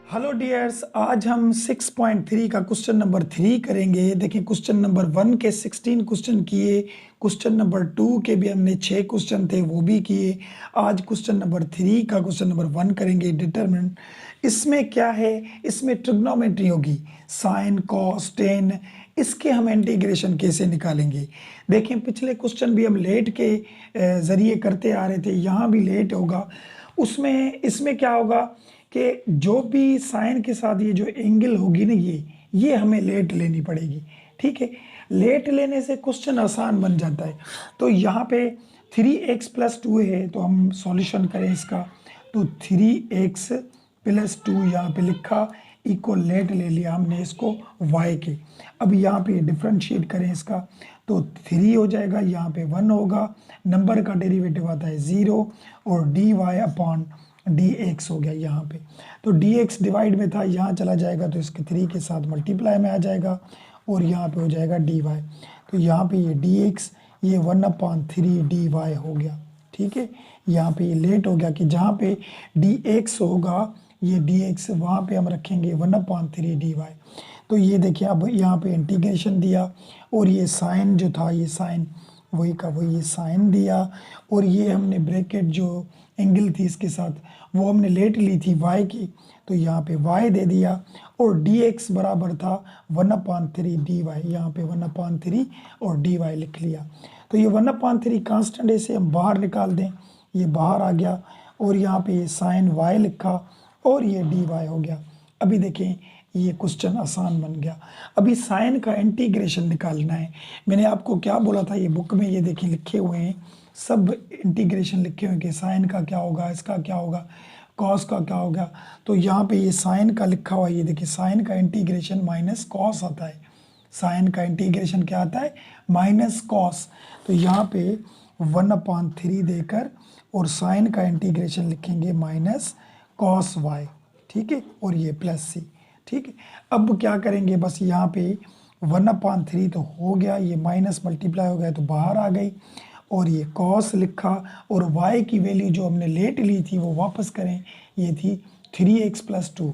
Hello dears, आज हम 6.3 का क्वेश्चन नंबर 3 करेंगे। देखिए, क्वेश्चन नंबर 1 के 16 क्वेश्चन किए, क्वेश्चन नंबर 2 के भी हमने 6 क्वेश्चन थे वो भी किए। आज क्वेश्चन नंबर 3 का क्वेश्चन नंबर 1 करेंगे, डिटरमिनेंट। इसमें क्या है, इसमें ट्रिग्नोमेट्री होगी, साइन कॉस टेन, इसके हम इंटीग्रेशन कैसे निकालेंगे। देखें, पिछले क्वेश्चन भी हम लेट के ज़रिए करते आ रहे थे, यहाँ भी लेट होगा। उसमें इसमें क्या होगा कि जो भी साइन के साथ ये जो एंगल होगी ना, ये हमें लेट लेनी पड़ेगी। ठीक है, लेट लेने से क्वेश्चन आसान बन जाता है। तो यहाँ पे 3x+2 है, तो हम सॉल्यूशन करें इसका। तो 3x+2 यहाँ पे लिखा, इक्वल लेट ले लिया हमने इसको y के। अब यहाँ पे डिफरेंशिएट करें इसका, तो 3 हो जाएगा, यहाँ पे 1 होगा, नंबर का डेरिवेटिव आता है 0, और dy/dx हो गया यहाँ पे। तो dx डिवाइड में था, यहाँ चला जाएगा तो इसके 3 के साथ मल्टीप्लाई में आ जाएगा, और यहाँ पे हो जाएगा dy। तो यहाँ पे ये dx, ये 1/3 dy हो गया। ठीक है, यहाँ पे ये लेट हो गया कि जहाँ पे dx होगा, ये dx वहाँ पे हम रखेंगे 1/3 dy। तो ये देखिए, अब यहाँ पे इंटीग्रेशन दिया, और ये साइन जो था, ये साइन वही का वही ये साइन दिया, और ये हमने ब्रैकेट जो एंगल थी इसके साथ वो हमने लेट ली थी y की, तो यहाँ पे y दे दिया, और dx बराबर था 1/3 dy, यहाँ पे 1/3 और dy लिख लिया। तो ये 1/3 कांस्टेंट है, इसे हम बाहर निकाल दें, ये बाहर आ गया, और यहाँ पे ये साइन y लिखा, और ये dy हो गया। अभी देखें, ये क्वेश्चन आसान बन गया। अभी साइन का इंटीग्रेशन निकालना है। मैंने आपको क्या बोला था, ये बुक में ये देखिए लिखे हुए हैं, सब इंटीग्रेशन लिखे हुए हैं कि साइन का क्या होगा, इसका क्या होगा, कॉस का क्या होगा। तो यहाँ पे ये साइन का लिखा हुआ है, ये देखिए, साइन का इंटीग्रेशन माइनस कॉस आता है। साइन का इंटीग्रेशन क्या आता है, माइनस कॉस। तो यहाँ पे 1/3 देकर और साइन का इंटीग्रेशन लिखेंगे माइनस कॉस y। ठीक है, और ये प्लस c। ठीक है, अब क्या करेंगे, बस यहाँ पे 1/3 तो हो गया, ये माइनस मल्टीप्लाई हो गया तो बाहर आ गई, और ये कॉस लिखा, और y की वैल्यू जो हमने लेट ली थी वो वापस करें, ये थी 3x+2।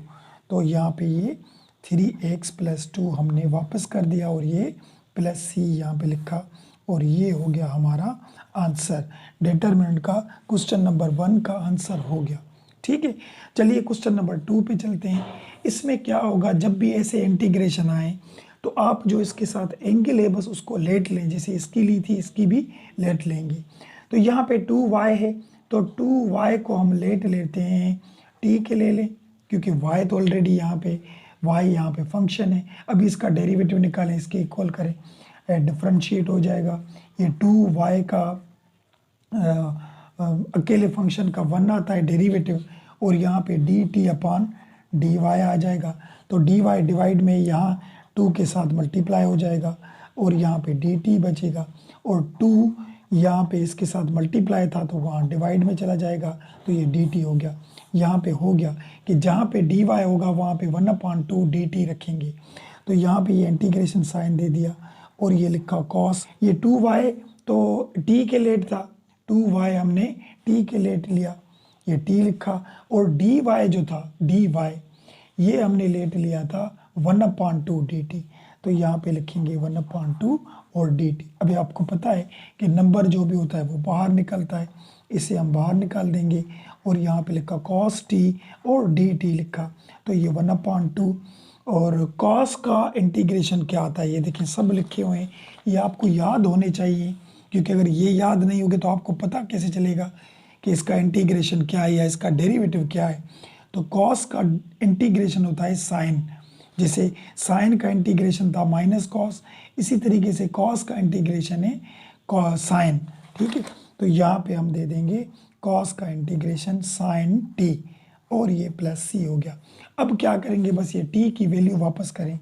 तो यहाँ पे ये 3x+2 हमने वापस कर दिया, और ये प्लस c यहाँ पे लिखा, और ये हो गया हमारा आंसर। डिटरमिनेंट का क्वेश्चन नंबर 1 का आंसर हो गया। ठीक है, चलिए क्वेश्चन नंबर 2 पे चलते हैं। इसमें क्या होगा, जब भी ऐसे इंटीग्रेशन आए तो आप जो इसके साथ एंगल है बस उसको लेट लें, जैसे इसकी ली थी इसकी भी लेट लेंगे। तो यहाँ पे 2y है, तो 2y को हम लेट लेते हैं t के ले लें, क्योंकि y तो ऑलरेडी यहाँ पे y यहाँ पे फंक्शन है। अभी इसका डेरिवेटिव निकालें, इसके इक्वल करें, डिफरेंशिएट हो जाएगा। ये 2y का अकेले फंक्शन का 1 आता है डेरिवेटिव, और यहाँ पे dt/dy आ जाएगा। तो dy डिवाइड में यहाँ 2 के साथ मल्टीप्लाई हो जाएगा, और यहाँ पे dt बचेगा, और 2 यहाँ पे इसके साथ मल्टीप्लाई था तो वहाँ डिवाइड में चला जाएगा, तो ये dt हो गया। यहाँ पे हो गया कि जहाँ पे dy होगा वहाँ पे 1/2 dt रखेंगे। तो यहाँ पे ये इंटीग्रेशन साइन दे दिया, और ये लिखा कॉस, ये 2y तो t के लेट था, 2y हमने t के लेट लिया, ये t लिखा, और dy जो था dy ये हमने लेट लिया था 1/2 dt। तो यहाँ पे लिखेंगे 1/2 और dt। अभी आपको पता है कि नंबर जो भी होता है वो बाहर निकलता है, इसे हम बाहर निकाल देंगे, और यहाँ पे लिखा cos t और dt लिखा, तो ये 1/2। और cos का इंटीग्रेशन क्या आता है, ये देखिए सब लिखे हुए हैं, ये आपको याद होने चाहिए, क्योंकि अगर ये याद नहीं होगे तो आपको पता कैसे चलेगा कि इसका इंटीग्रेशन क्या है या इसका डेरिवेटिव क्या है। तो कॉस का इंटीग्रेशन होता है साइन, जैसे साइन का इंटीग्रेशन था माइनस कॉस, इसी तरीके से कॉस का इंटीग्रेशन है साइन। ठीक है, तो यहाँ पे हम दे देंगे कॉस का इंटीग्रेशन साइन टी, और ये प्लस सी हो गया। अब क्या करेंगे, बस ये टी की वैल्यू वापस करें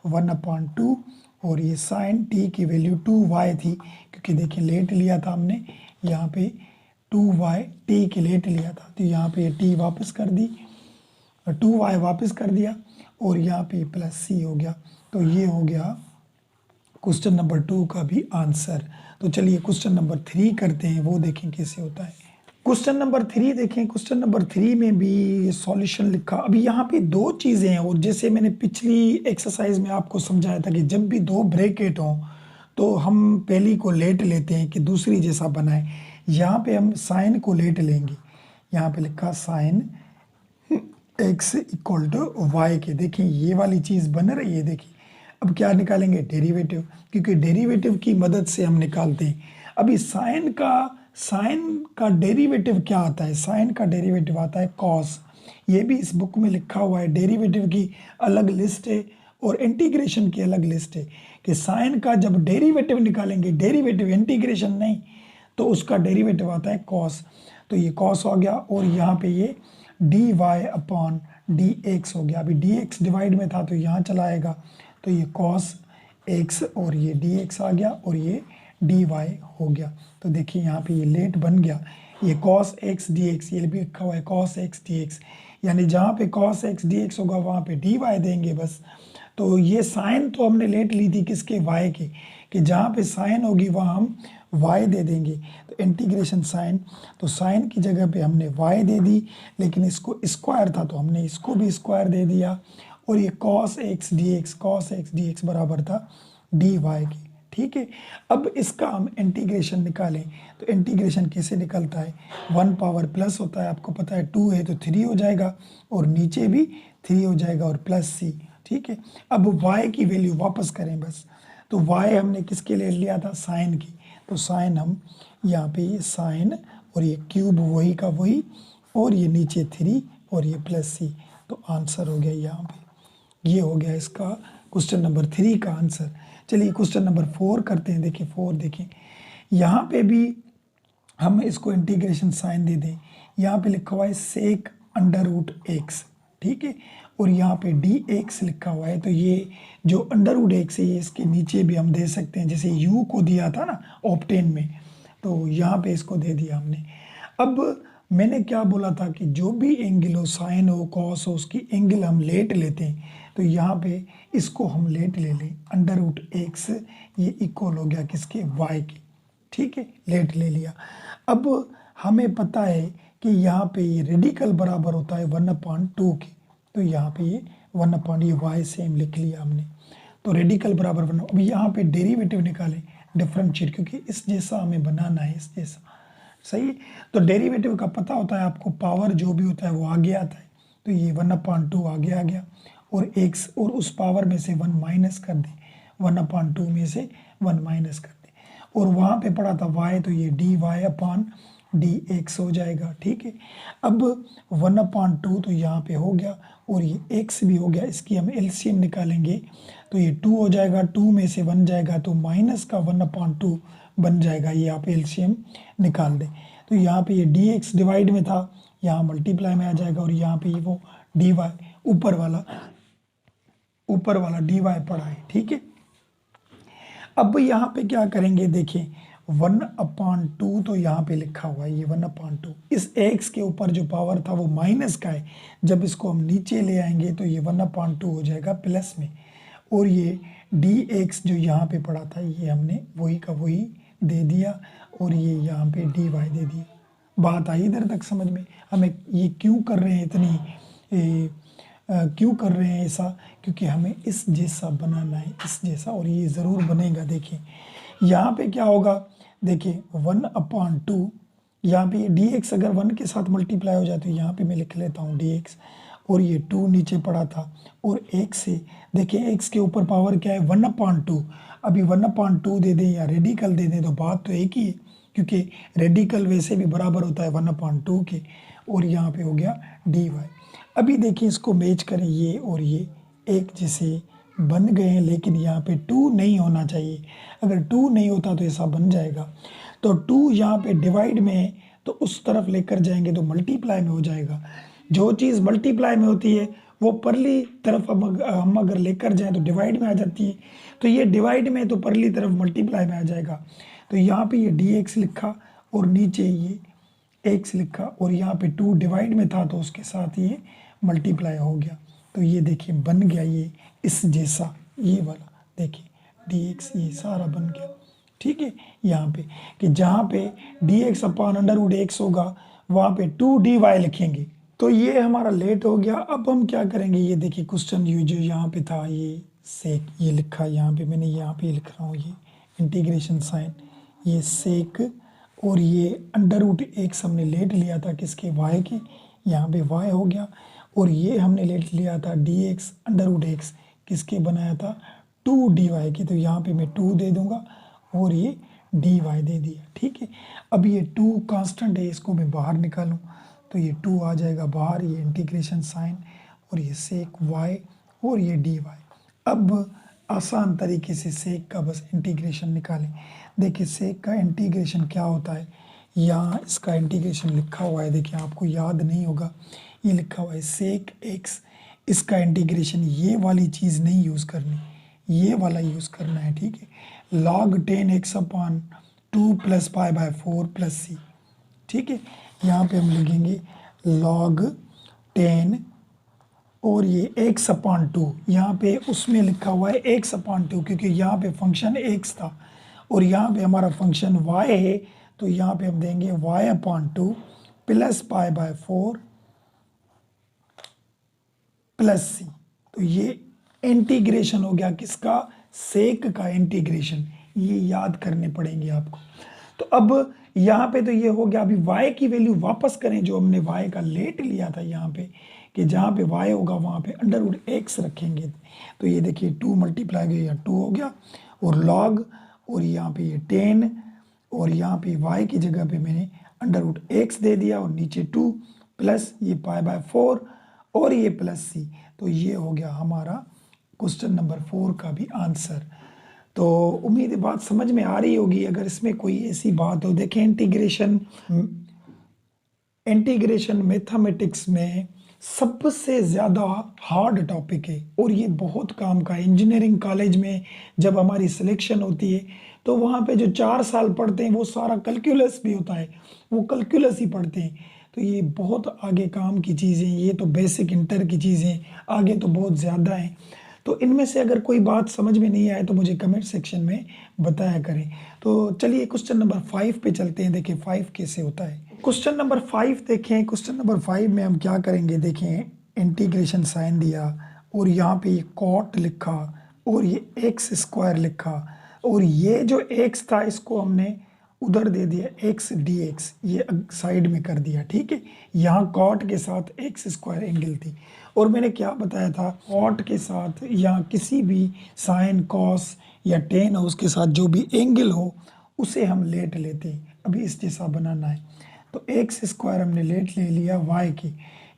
1/2, और ये साइन टी की वैल्यू 2y थी, क्योंकि देखिए लेट लिया था हमने, यहाँ पे 2y t के लेट लिया था, तो यहाँ पे t वापस कर दी, 2y वापस कर दिया, और यहाँ पे प्लस सी हो गया। तो ये हो गया क्वेश्चन नंबर 2 का भी आंसर। तो चलिए क्वेश्चन नंबर 3 करते हैं, वो देखें कैसे होता है। क्वेश्चन नंबर 3 देखें। क्वेश्चन नंबर 3 में भी ये सॉल्यूशन लिखा। अभी यहाँ पे दो चीज़ें हैं, और जैसे मैंने पिछली एक्सरसाइज में आपको समझाया था कि जब भी दो ब्रैकेट हों तो हम पहली को लेट लेते हैं कि दूसरी जैसा बनाए। यहाँ पे हम साइन को लेट लेंगे। यहाँ पे लिखा sine x equal to y के। देखिए ये वाली चीज़ बन रही है। देखिए अब क्या निकालेंगे, डेरिवेटिव, क्योंकि डेरिवेटिव की मदद से हम निकालते हैं। अभी साइन का डेरिवेटिव क्या आता है, साइन का डेरिवेटिव आता है कॉस। ये भी इस बुक में लिखा हुआ है। डेरिवेटिव की अलग लिस्ट है और इंटीग्रेशन की अलग लिस्ट है, कि साइन का जब डेरिवेटिव निकालेंगे, डेरिवेटिव इंटीग्रेशन नहीं, तो उसका डेरिवेटिव आता है कॉस। तो ये कॉस हो गया, और यहाँ पे ये d y upon d x हो गया। अभी डी एक्स डिवाइड में था तो यहाँ चला आएगा, तो ये कॉस एक्स और ये डी एक्स आ गया, और ये डी वाई हो गया। तो देखिए यहाँ पे ये लेट बन गया। ये कॉस एक्स डी एक्स, ये भी लिखा हुआ है कॉस एक्स डी एक्स, यानी जहाँ पे कॉस एक्स डी एक्स होगा वहाँ पे डी वाई देंगे बस। तो ये साइन तो हमने लेट ली थी किसके, वाई के, कि जहाँ पे साइन होगी वहाँ हम वाई दे देंगे। तो इंटीग्रेशन साइन, तो साइन की जगह पे हमने वाई दे दी, लेकिन इसको स्क्वायर था तो हमने इसको भी स्क्वायर दे दिया। और ये कॉस एक्स डी एक्स बराबर था डी वाई के। ठीक है, अब इसका हम इंटीग्रेशन निकालें तो इंटीग्रेशन कैसे निकलता है, 1 पावर प्लस होता है, आपको पता है 2 है तो 3 हो जाएगा, और नीचे भी 3 हो जाएगा, और प्लस सी। ठीक है, अब y की वैल्यू वापस करें बस। तो y हमने किसके ले लिया था, साइन की। तो साइन हम यहाँ पे ये साइन और ये क्यूब वही का वही, और ये नीचे 3 और ये प्लस सी। तो आंसर हो गया यहाँ पे, ये हो गया इसका क्वेश्चन नंबर 3 का आंसर। चलिए क्वेश्चन नंबर 4 करते हैं। देखिए 4 देखें, यहाँ पे भी हम इसको इंटीग्रेशन साइन दे दें। यहाँ पे लिखा हुआ है सेक अंडर रूट एक्स। ठीक है, और यहाँ पे डी एक्स लिखा हुआ है, तो ये जो अंडर रूट एक्स है ये इसके नीचे भी हम दे सकते हैं, जैसे यू को दिया था ना ऑप्टेन में, तो यहाँ पे इसको दे दिया हमने। अब मैंने क्या बोला था कि जो भी एंगल हो, साइन हो कॉस हो, उसकी एंगल हम लेट लेते हैं। तो यहाँ पे इसको हम लेट ले लें, अंडर रूट एक्स ये इक्वल हो गया किसके, वाई के। ठीक है, लेट ले लिया। अब हमें पता है कि यहाँ पे ये रेडिकल बराबर होता है 1/2 के, तो यहाँ पे ये 1/, ये वाई सेम लिख लिया हमने। तो रेडिकल बराबर 1। अब यहाँ पे डेरिवेटिव निकालें, डिफरेंशिएट, क्योंकि इस जैसा हमें बनाना है, इस जैसा। सही है, तो डेरिवेटिव का पता होता है आपको, पावर जो भी होता है वो आगे आता है। तो ये 1/2 आगे आ गया, और एक्स और उस पावर में से 1 माइनस कर दें, 1/2 में से 1 माइनस कर दें, और वहाँ पे पड़ा था y, तो ये d y upon d x हो जाएगा। ठीक है, अब 1/2 तो यहाँ पे हो गया, और ये x भी हो गया, इसकी हम एलसीएम निकालेंगे तो ये 2 हो जाएगा, 2 में से 1 जाएगा तो माइनस का 1/2 बन जाएगा। ये आप एलसीएम निकाल दें, तो यहाँ पे ये डी एक्स डिवाइड में था, यहाँ मल्टीप्लाई में आ जाएगा, और यहाँ पे वो डी वाई ऊपर वाला डी वाई पड़ा है। ठीक है, अब यहाँ पे क्या करेंगे, देखिए 1/2 तो यहाँ पे लिखा हुआ है, ये 1/2 इस x के ऊपर जो पावर था वो माइनस का है, जब इसको हम नीचे ले आएंगे तो ये 1/2 हो जाएगा प्लस में, और ये dx जो यहाँ पे पड़ा था ये हमने वही का वही दे दिया, और ये यहाँ पे dy दे दिया। बात आई इधर तक समझ में? हमें ये क्यों कर रहे हैं क्यों कर रहे हैं ऐसा, क्योंकि हमें इस जैसा बनाना है, इस जैसा, और ये ज़रूर बनेगा। देखिए यहाँ पे क्या होगा, देखिए 1/2, यहाँ पे dx अगर 1 के साथ मल्टीप्लाई हो जाए तो यहाँ पे मैं लिख लेता हूँ dx, और ये 2 नीचे पड़ा था, और x से देखिए x के ऊपर पावर क्या है, 1/2। अभी 1/2 दे दें या रेडिकल दे दें तो बात तो एक ही है, क्योंकि रेडिकल वैसे भी बराबर होता है 1/2 के, और यहाँ पे हो गया dy। अभी देखिए इसको मैच करें, ये और ये एक जैसे बन गए हैं, लेकिन यहाँ पे 2 नहीं होना चाहिए। अगर 2 नहीं होता तो ऐसा बन जाएगा। तो 2 यहाँ पे डिवाइड में है तो उस तरफ लेकर जाएंगे तो मल्टीप्लाई में हो जाएगा। जो चीज़ मल्टीप्लाई में होती है वो परली तरफ हम अगर लेकर जाएं तो डिवाइड में आ जाती है। तो ये डिवाइड में तो परली तरफ मल्टीप्लाई में आ जाएगा। तो यहाँ पे ये dx लिखा और नीचे ये x लिखा, और यहाँ पे 2 डिवाइड में था तो उसके साथ ये मल्टीप्लाई हो गया। तो ये देखिए बन गया ये इस जैसा, ये वाला देखिए dx ये सारा बन गया। ठीक है, यहाँ पे कि जहाँ पे dx upon under root x होगा वहाँ पे 2dy लिखेंगे। तो ये हमारा लेट हो गया। अब हम क्या करेंगे, ये देखिए क्वेश्चन ये जो यहाँ पे था, ये सेक, ये लिखा यहाँ पे मैंने, यहाँ पे लिख रहा हूँ ये इंटीग्रेशन साइन, ये सेक, और ये अंडर रूट एक्स हमने लेट लिया था किसके, वाई के, यहाँ पे वाई हो गया। और ये हमने लेट लिया था d x under root x, किसके बनाया था, 2dy के, तो यहाँ पे मैं 2 दे दूंगा और ये dy दे दिया। ठीक है, अब ये 2 कांस्टेंट है, इसको मैं बाहर निकालूं तो ये 2 आ जाएगा बाहर, ये इंटीग्रेशन साइन और ये सेक y और ये dy। अब आसान तरीके से सेक का बस इंटीग्रेशन निकालें। देखिए सेक का इंटीग्रेशन क्या होता है, यहाँ इसका इंटीग्रेशन लिखा हुआ है, देखिए आपको याद नहीं होगा, ये लिखा हुआ है सेक एक्स। इसका इंटीग्रेशन ये वाली चीज़ नहीं यूज़ करनी, ये वाला यूज़ करना है। ठीक है, log 10x upon 2 plus pi by 4 plus C. ठीक है, यहाँ पे हम लिखेंगे log 10 और ये x अपॉन 2, यहाँ पे उसमें लिखा हुआ है x अपॉन 2 क्योंकि यहाँ पे फंक्शन x था और यहाँ पे हमारा फंक्शन y है, तो यहाँ पे हम देंगे y upon 2 plus pi by 4 plus C. तो ये इंटीग्रेशन हो गया किसका, सेक का इंटीग्रेशन, ये याद करने पड़ेंगे आपको। तो अब यहाँ पे तो ये हो गया। अभी y की वैल्यू वापस करें, जो हमने y का लेट लिया था यहाँ पे, कि जहाँ पे y होगा वहाँ पे अंडर रूट एक्स रखेंगे। तो ये देखिए 2 मल्टीप्लाई गया 2 हो गया और log, और यहाँ पे ये 10 और यहाँ पे y की जगह पे मैंने अंडर रूट एक्स दे दिया और नीचे 2 प्लस ये पाई बाय 4 और ये प्लस सी। तो ये हो गया हमारा क्वेश्चन नंबर 4 का भी आंसर। तो उम्मीद है बात समझ में आ रही होगी। अगर इसमें कोई ऐसी बात हो, देखें इंटीग्रेशन मैथमेटिक्स में सबसे ज़्यादा हार्ड टॉपिक है और ये बहुत काम का है। इंजीनियरिंग कॉलेज में जब हमारी सिलेक्शन होती है तो वहाँ पे जो 4 साल पढ़ते हैं वो सारा कैलकुलस भी होता है, वो कैलकुलस ही पढ़ते हैं। तो ये बहुत आगे काम की चीज़ें, ये तो बेसिक इंटर की चीज़ें, आगे तो बहुत ज़्यादा हैं। तो इनमें से अगर कोई बात समझ में नहीं आए तो मुझे कमेंट सेक्शन में बताया करें। तो चलिए क्वेश्चन नंबर 5 पे चलते हैं, देखें 5 कैसे होता है। क्वेश्चन नंबर 5 देखें, क्वेश्चन नंबर 5 में हम क्या करेंगे, देखें इंटीग्रेशन साइन दिया और यहाँ पे ये कॉट लिखा और ये एक्स स्क्वायर लिखा और ये जो एक्स था इसको हमने उधर दे दिया एक्स डी एक्स, ये साइड में कर दिया। ठीक है, यहाँ कॉट के साथ एक्स स्क्वायर एंगल थी और मैंने क्या बताया था, कॉट के साथ या किसी भी साइन कॉस या टेन हाउस के साथ जो भी एंगल हो उसे हम लेट लेते हैं। अभी इस जैसा बनाना है तो एक्स स्क्वायर हमने लेट ले लिया वाई की,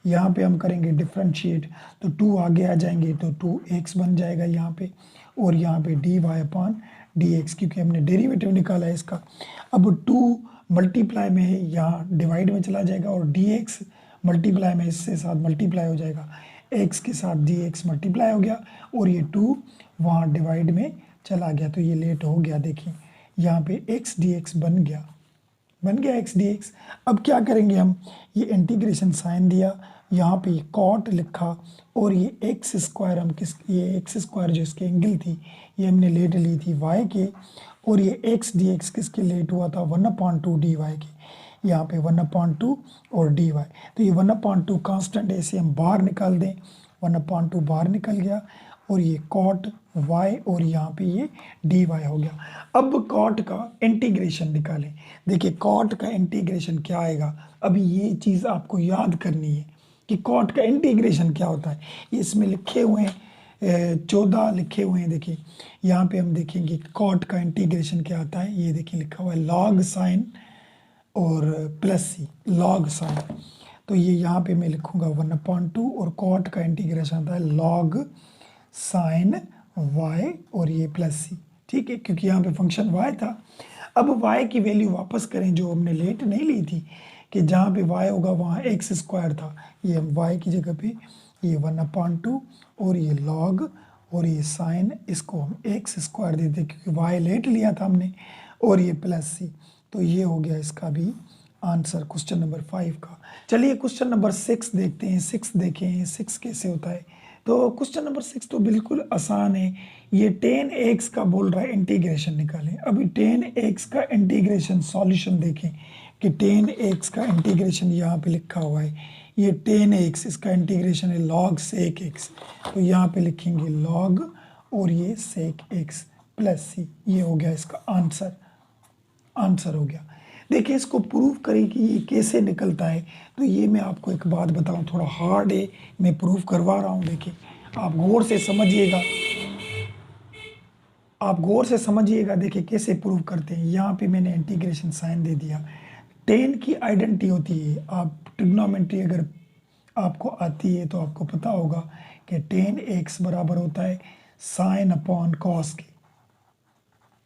यहाँ पे हम करेंगे डिफ्रेंशिएट तो 2 आगे आ जाएंगे तो 2x बन जाएगा यहाँ पे, और यहाँ पे dy अपॉन dx क्योंकि हमने डेरिवेटिव निकाला है इसका। अब 2 मल्टीप्लाई में है, यहाँ डिवाइड में चला जाएगा और dx मल्टीप्लाई में इससे साथ मल्टीप्लाई हो जाएगा, x के साथ dx मल्टीप्लाई हो गया और ये 2 वहाँ डिवाइड में चला गया तो ये लेट हो गया। देखिए यहाँ पे x dx बन गया x dx। अब क्या करेंगे हम, ये इंटीग्रेशन साइन दिया, यहाँ पे कॉट लिखा और ये एक्स स्क्वायर हम ये एक्स स्क्वायर जो इसके एंगल थी ये हमने लेट ली थी y के, और ये x dx किसके लेट हुआ था 1/2 dy के, यहाँ पे 1/2 और dy। तो ये 1/2 कांस्टेंट है, इसे हम बाहर निकाल दें, 1/2 बाहर निकल गया और ये कॉट y और यहाँ पे ये dy हो गया। अब कॉट का इंटीग्रेशन निकालें। देखिए कॉट का इंटीग्रेशन क्या आएगा, अभी ये चीज़ आपको याद करनी है कि कॉट का इंटीग्रेशन क्या होता है। ये इसमें लिखे हुए हैं 14 लिखे हुए हैं। देखिए यहाँ पे हम देखेंगे कॉट का इंटीग्रेशन क्या आता है, ये देखिए लिखा हुआ है लॉग साइन और प्लस सी, लॉग साइन। तो ये यहाँ पे मैं लिखूँगा 1/2 और कॉट का इंटीग्रेशन आता है लॉग साइन y और ये प्लस सी। ठीक है, क्योंकि यहाँ पे फंक्शन y था। अब y की वैल्यू वापस करें जो हमने लेट नहीं ली थी, कि जहाँ पे y होगा वहाँ एक्स स्क्वायर था, ये हम y की जगह पे ये 1/2 और ये log और ये साइन, इसको हम एक्स स्क्वायर देते क्योंकि y लेट लिया था हमने, और ये प्लस सी। तो ये हो गया इसका भी आंसर क्वेश्चन नंबर 5 का। चलिए क्वेश्चन नंबर 6 देखते हैं। 6 देखें 6 कैसे होता है। तो क्वेश्चन नंबर 6 तो बिल्कुल आसान है। ये 10x का बोल रहा है इंटीग्रेशन निकालें। अभी 10x का इंटीग्रेशन सॉल्यूशन देखें। कि टेन एक्स का इंटीग्रेशन यहाँ पे लिखा हुआ है, ये टेन एक्स इसका इंटीग्रेशन है लॉग सेक एक्स, तो यहाँ पे लिखेंगे लॉग और ये सेक एक्स प्लस सी, ये हो गया इसका आंसर हो गया। देखिए इसको प्रूव करें कि ये कैसे निकलता है, तो ये मैं आपको एक बात बताऊं, थोड़ा हार्ड है, मैं प्रूव करवा रहा हूँ। देखिए आप गौर से समझिएगा, देखिए कैसे प्रूव करते हैं। यहाँ पे मैंने इंटीग्रेशन साइन दे दिया, टेन की आइडेंटिटी होती है, आप ट्रिग्नोमेट्री अगर आपको आती है तो आपको पता होगा कि टेन एक्स बराबर होता है साइन अपॉन कॉस के,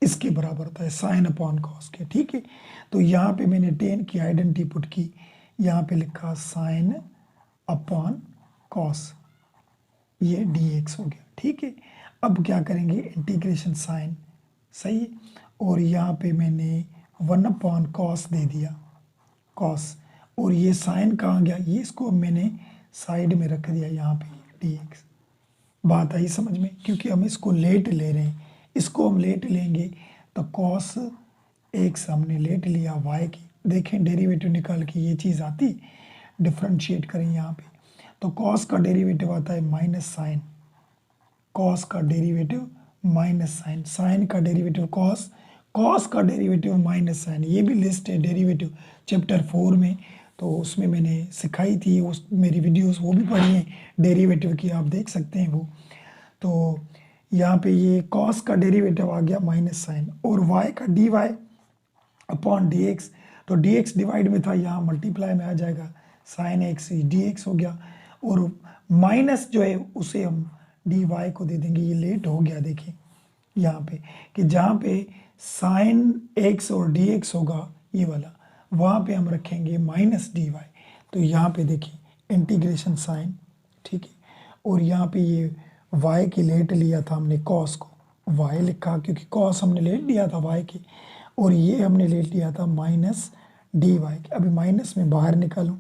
इसके बराबर होता है साइन अपॉन कॉस के, ठीक है। तो यहाँ पे मैंने टेन की आइडेंटिटी पुट की, यहाँ पे लिखा साइन अपॉन कॉस, ये dx हो गया, ठीक है। अब क्या करेंगे, इंटीग्रेशन साइन, सही है, और यहाँ पे मैंने 1 कॉस दे दिया, कॉस, और ये साइन कहाँ गया, ये इसको मैंने साइड में रख दिया यहाँ पे dx। बात आई समझ में, क्योंकि हम इसको लेट ले रहे हैं, इसको हम लेट लेंगे तो कॉस एक्स हमने लेट लिया y की, देखें डेरिवेटिव निकाल के ये चीज़ आती, डिफ्रेंशिएट करें यहाँ पे, तो कॉस का डेरिवेटिव आता है माइनस साइन, कॉस का डेरिवेटिव माइनस साइन, साइन का डेरिवेटिव कॉस, कॉस का डेरिवेटिव माइनस साइन। ये भी लिस्ट है डेरिवेटिव चैप्टर 4 में, तो उसमें मैंने सिखाई थी, उस मेरी वीडियोस वो भी पढ़ी हैं डेरिवेटिव की, आप देख सकते हैं वो। तो यहाँ पे ये कॉस का डेरिवेटिव आ गया माइनस साइन, और y का dy अपॉन dx, तो dx डिवाइड में था, यहाँ मल्टीप्लाई में आ जाएगा, साइन एक्स dx हो गया, और माइनस जो है उसे हम dy को दे देंगे, ये लेट हो गया। देखिए यहाँ पे कि जहाँ पे साइन एक्स और dx होगा ये वाला, वहाँ पे हम रखेंगे माइनस dy, तो यहाँ पे देखिए इंटीग्रेशन साइन, ठीक है, और यहाँ पे ये y की लेट लिया था हमने, कॉस को y लिखा क्योंकि कॉस हमने लेट लिया था y की, और ये हमने लेट लिया था माइनस dy। अभी माइनस में बाहर निकालूँ,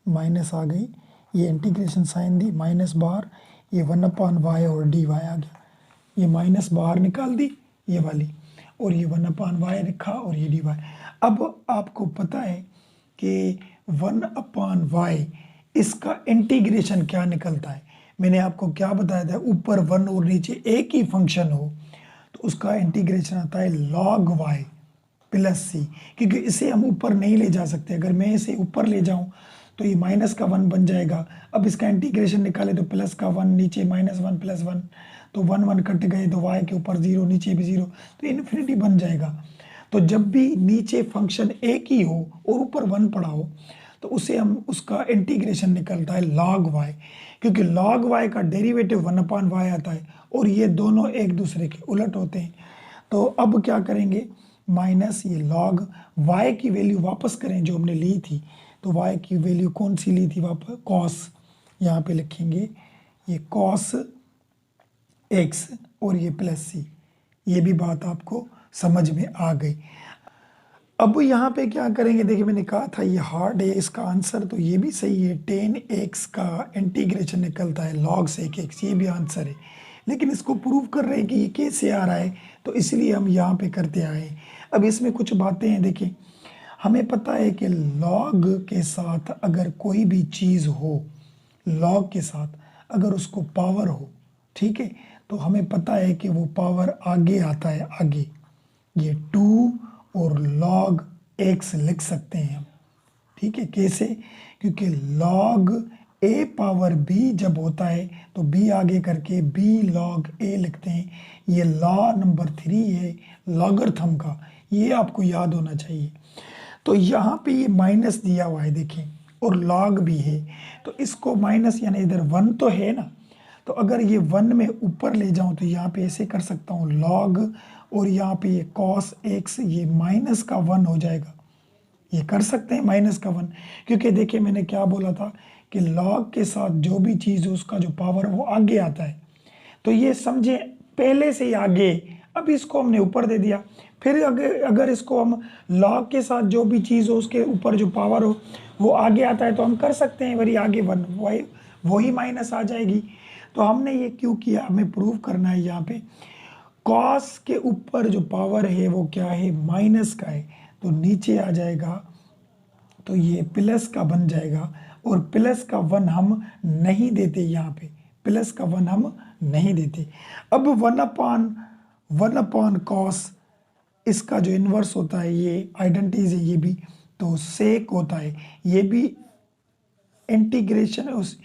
माइनस आ गई, ये इंटीग्रेशन साइन दी, माइनस बाहर, ये 1/y और dy आ गया, ये माइनस बाहर निकाल दी ये वाली, और ये 1/y लिखा और ये dy। अब आपको पता है कि 1/y इसका इंटीग्रेशन क्या निकलता है, मैंने आपको क्या बताया था, ऊपर 1 और नीचे एक ही फंक्शन हो तो उसका इंटीग्रेशन आता है log y प्लस सी, क्योंकि इसे हम ऊपर नहीं ले जा सकते, अगर मैं इसे ऊपर ले जाऊं तो ये माइनस का 1 बन जाएगा। अब इसका इंटीग्रेशन निकाले तो प्लस का 1, नीचे माइनस 1 प्लस 1, तो 1 1 कट गए, तो y के ऊपर 0, नीचे भी 0, तो इन्फिनिटी बन जाएगा। तो जब भी नीचे फंक्शन एक ही हो और ऊपर 1 पड़ा हो तो उसे हम, उसका इंटीग्रेशन निकलता है log y, क्योंकि log y का डेरिवेटिव 1/y आता है, और ये दोनों एक दूसरे के उलट होते हैं। तो अब क्या करेंगे, माइनस ये log y की वैल्यू वापस करें जो हमने ली थी, तो y की वैल्यू कौन सी ली थी वापस, कॉस, यहाँ पे लिखेंगे ये कॉस x और ये प्लस सी, ये भी बात आपको समझ में आ गई। अब यहाँ पे क्या करेंगे, देखिए मैंने कहा था ये हार्ड है इसका आंसर, तो ये भी सही है, 10x का इंटीग्रेशन निकलता है log sec x, ये भी आंसर है, लेकिन इसको प्रूव कर रहे हैं कि ये कैसे आ रहा है, तो इसलिए हम यहाँ पे करते आए। अब इसमें कुछ बातें हैं, देखिए हमें पता है कि log के साथ अगर कोई भी चीज़ हो, log के साथ अगर उसको पावर हो, ठीक है, तो हमें पता है कि वो पावर आगे आता है, आगे, ये 2 और log x लिख सकते हैं हम, ठीक है, कैसे, क्योंकि log a पावर b जब होता है तो b आगे करके b log a लिखते हैं। ये लॉ नंबर 3 है लॉगरिथम का, ये आपको याद होना चाहिए। तो यहाँ पे ये माइनस दिया हुआ है देखिए, और log भी है, तो इसको माइनस यानी इधर 1 तो है ना, तो अगर ये 1 में ऊपर ले जाऊं तो यहाँ पे ऐसे कर सकता हूँ log, और यहाँ पे ये cos x, ये माइनस का 1 हो जाएगा, ये कर सकते हैं माइनस का 1, क्योंकि देखिए मैंने क्या बोला था कि log के साथ जो भी चीज़ हो उसका जो पावर वो आगे आता है, तो ये समझे पहले से ही आगे, अब इसको हमने ऊपर दे दिया, फिर अगर इसको हम log के साथ जो भी चीज़ हो उसके ऊपर जो पावर हो वो आगे आता है, तो हम कर सकते हैं वही आगे 1 वही माइनस आ जाएगी। तो हमने ये क्यों किया, हमें प्रूव करना है, यहाँ पे कॉस के ऊपर जो पावर है वो क्या है, माइनस का है, तो नीचे आ जाएगा तो ये प्लस का बन जाएगा, और प्लस का 1 हम नहीं देते, यहाँ पे प्लस का 1 हम नहीं देते। अब 1 अपॉन कॉस, इसका जो इन्वर्स होता है, ये आइडेंटिटीज है ये भी, तो सेक होता है, ये भी इंटीग्रेशन उस,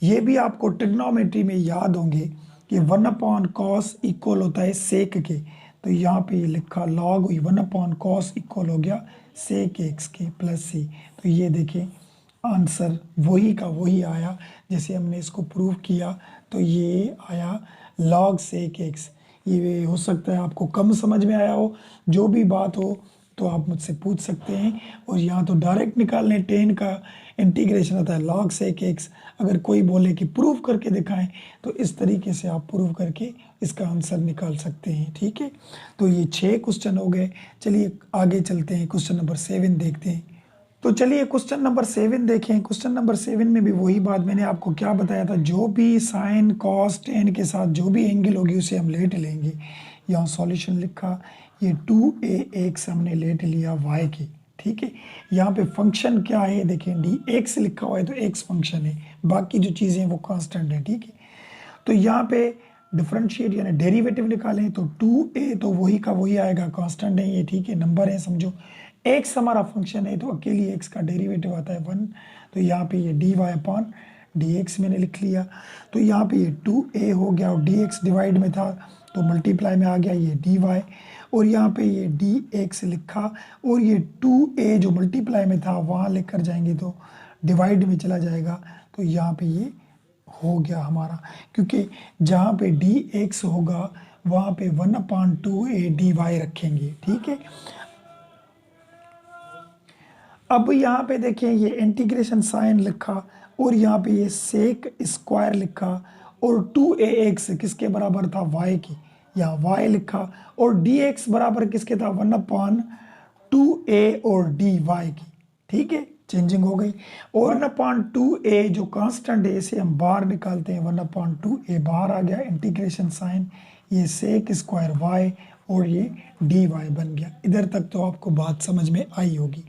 ये भी आपको ट्रिग्नोमेट्री में याद होंगे कि 1/cos इक्वल होता है सेक के। तो यहाँ पे ये लिखा लॉग 1/cos इक्वल हो गया सेक एक्स के प्लस सी। तो ये देखें आंसर वही का वही आया जैसे हमने इसको प्रूव किया, तो ये आया लॉग सेक एक्स। ये हो सकता है आपको कम समझ में आया हो, जो भी बात हो तो आप मुझसे पूछ सकते हैं। और यहाँ तो डायरेक्ट निकालने, टेन का इंटीग्रेशन होता है लॉग सेक एक्स। अगर कोई बोले कि प्रूव करके दिखाएं, तो इस तरीके से आप प्रूव करके इसका आंसर निकाल सकते हैं। ठीक है, तो ये 6 क्वेश्चन हो गए। चलिए आगे चलते हैं, क्वेश्चन नंबर 7 देखते हैं। तो चलिए क्वेश्चन नंबर 7 देखें। क्वेश्चन नंबर 7 में भी वही बात मैंने आपको क्या बताया था, जो भी साइन कॉस टेन के साथ जो भी एंगल होगी उसे हम लेट लेंगे। यहाँ सॉल्यूशन लिखा, ये 2ax हमने लेट लिया y की। ठीक है, यहाँ पे फंक्शन क्या है देखें, dx लिखा हुआ है तो x फंक्शन है, बाकी जो चीज़ें हैं वो कांस्टेंट है। ठीक है, तो यहाँ पे डिफरेंशिएट यानी डेरिवेटिव निकालें तो 2a तो वही का वही आएगा, कांस्टेंट है ये। ठीक है, नंबर है समझो, x हमारा फंक्शन है तो अकेली x का डेरिवेटिव आता है 1। तो यहाँ पे ये dy/dx मैंने लिख लिया। तो यहाँ पे ये 2a हो गया और dx डिवाइड में था तो मल्टीप्लाई में आ गया ये dy, और यहाँ पे ये dx लिखा, और ये 2a जो मल्टीप्लाई में था वहाँ लेकर जाएंगे तो डिवाइड में चला जाएगा। तो यहाँ पे ये हो गया हमारा, क्योंकि जहाँ पे dx होगा वहाँ पे 1/2a dy रखेंगे। ठीक है, अब यहाँ पे देखिए ये इंटीग्रेशन साइन लिखा, और यहाँ पे ये सेक स्क्वायर लिखा, और 2ax किसके बराबर था, y की, यहाँ y लिखा, और dx बराबर किसके था, 1/2a और dy की। ठीक है, चेंजिंग हो गई, और 1/2a जो कांस्टेंट है इसे हम बाहर निकालते हैं, 1/2a बाहर आ गया, इंटीग्रेशन साइन, ये सेक स्क्वायर y और ये dy बन गया। इधर तक तो आपको बात समझ में आई होगी।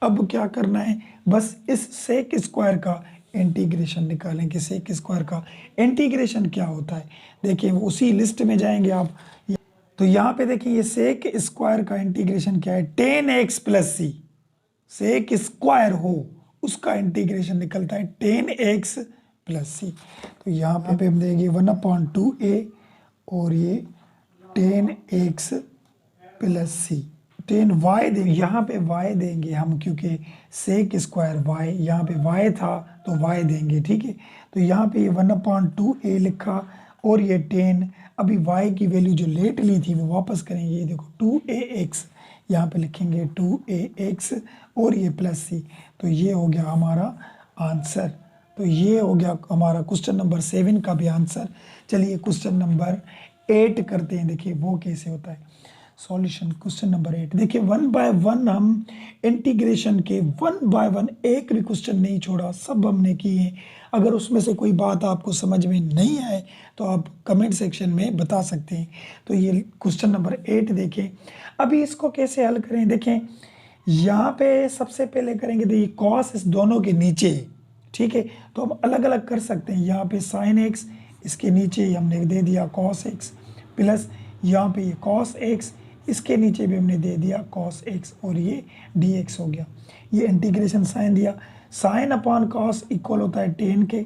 अब क्या करना है, बस इस सेक स्क्वायर का इंटीग्रेशन निकालें कि सेक स्क्वायर का इंटीग्रेशन क्या होता है। देखिए उसी लिस्ट में जाएंगे आप, तो यहाँ पे देखिए ये सेक स्क्वायर का इंटीग्रेशन क्या है, 10x प्लस सी। सेक स्क्वायर हो उसका इंटीग्रेशन निकलता है 10x प्लस सी। तो यहाँ पे हम देंगे 1/2a और ये 10x प्लस सी, 10y देंगे, यहाँ पे y देंगे हम क्योंकि सेक स्क्वायर y, यहाँ पे y था तो y देंगे। ठीक है, तो यहाँ पे ये 1/2a लिखा, और ये 10, अभी y की वैल्यू जो लेट ली थी वो वापस करेंगे, ये देखो 2ax, यहाँ पे लिखेंगे 2ax और ये प्लस सी। तो ये हो गया हमारा आंसर। तो ये हो गया हमारा क्वेश्चन नंबर 7 का भी आंसर। चलिए क्वेश्चन नंबर 8 करते हैं, देखिए वो कैसे होता है सॉल्यूशन। क्वेश्चन नंबर 8 देखिए, 1 बाय 1 हम इंटीग्रेशन के 1 बाय 1 एक भी क्वेश्चन नहीं छोड़ा, सब हमने किए हैं। अगर उसमें से कोई बात आपको समझ में नहीं आए तो आप कमेंट सेक्शन में बता सकते हैं। तो ये क्वेश्चन नंबर 8 देखें। अभी इसको कैसे हल करें, देखें यहाँ पे सबसे पहले करेंगे तो ये कॉस इस दोनों के नीचे, ठीक है, तो हम अलग अलग कर सकते हैं। यहाँ पे साइन एक्स, इसके नीचे हमने दे दिया कॉस एक्स, प्लस यहाँ पे ये कॉस एक्स, इसके नीचे भी हमने दे दिया कॉस एक्स, और ये डी एक्स हो गया। ये इंटीग्रेशन साइन दिया, साइन अपॉन कॉस इक्वल होता है 10 के,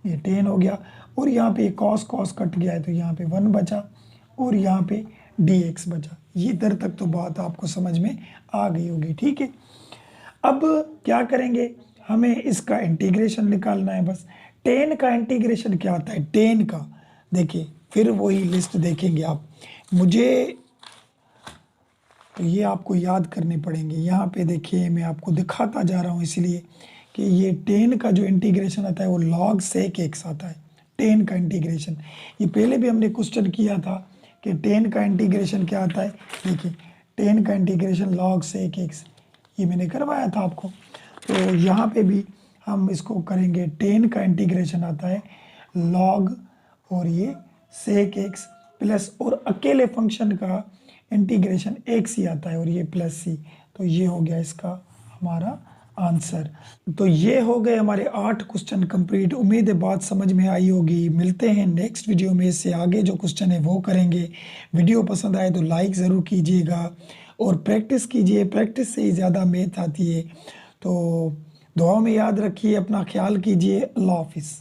ये 10 हो गया, और यहाँ पे कॉस कॉस कट गया है तो यहाँ पे 1 बचा, और यहाँ पे डी एक्स बचा। ये इधर तक तो बात आपको समझ में आ गई होगी। ठीक है, अब क्या करेंगे, हमें इसका इंटीग्रेशन निकालना है। बस 10 का इंटीग्रेशन क्या आता है, 10 का देखिए, फिर वही लिस्ट देखेंगे आप, मुझे तो ये आपको याद करने पड़ेंगे। यहाँ पे देखिए मैं आपको दिखाता जा रहा हूँ इसलिए कि ये 10 का जो इंटीग्रेशन आता है वो लॉग सेक एक्स आता है। 10 का इंटीग्रेशन, ये पहले भी हमने क्वेश्चन किया था कि 10 का इंटीग्रेशन क्या आता है। देखिए 10 का इंटीग्रेशन लॉग सेक एक्स, ये मैंने करवाया था आपको। तो यहाँ पे भी हम इसको करेंगे, 10 का इंटीग्रेशन आता है लॉग और ये सेक एक्स प्लस, और अकेले फंक्शन का इंटीग्रेशन एक्स ही आता है और ये प्लस सी। तो ये हो गया इसका हमारा आंसर। तो ये हो गए हमारे 8 क्वेश्चन कंप्लीट। उम्मीद है बात समझ में आई होगी। मिलते हैं नेक्स्ट वीडियो में, इससे आगे जो क्वेश्चन है वो करेंगे। वीडियो पसंद आए तो लाइक ज़रूर कीजिएगा और प्रैक्टिस कीजिए, प्रैक्टिस से ही ज़्यादा मैथ आती है। तो दुआ में याद रखिए, अपना ख्याल कीजिए। अल्लाह हाफिज़।